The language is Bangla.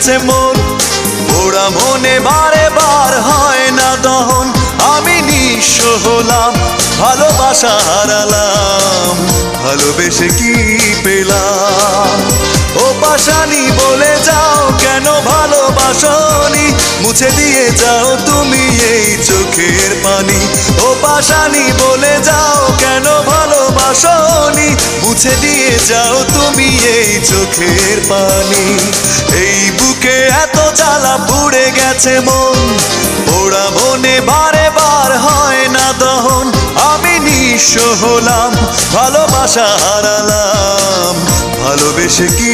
গেছে মন, পোড়া মনে বারে বার হয় না দহন। আমি নিঃস্ব হলাম, ভালোবাসা হারালাম, ভালোবেসে কি পেলাম? ও পাশানি বলে যাও কেন ভালোবাসনি, মুছে দিয়ে যাও তুমি এই চোখের পানি। ও পাশানি বলে যাও কেন ভালোবাসনি, মুছে দিয়ে যাও তুমি এই চোখের পানি। এই বুকে এত জ্বালা পুড়ে গেছে মন, পোড়া মনে বারে বার হয় না দহন। আমি নিঃস্ব হলাম, ভালোবাসা হারালাম, ভালোবেসে কি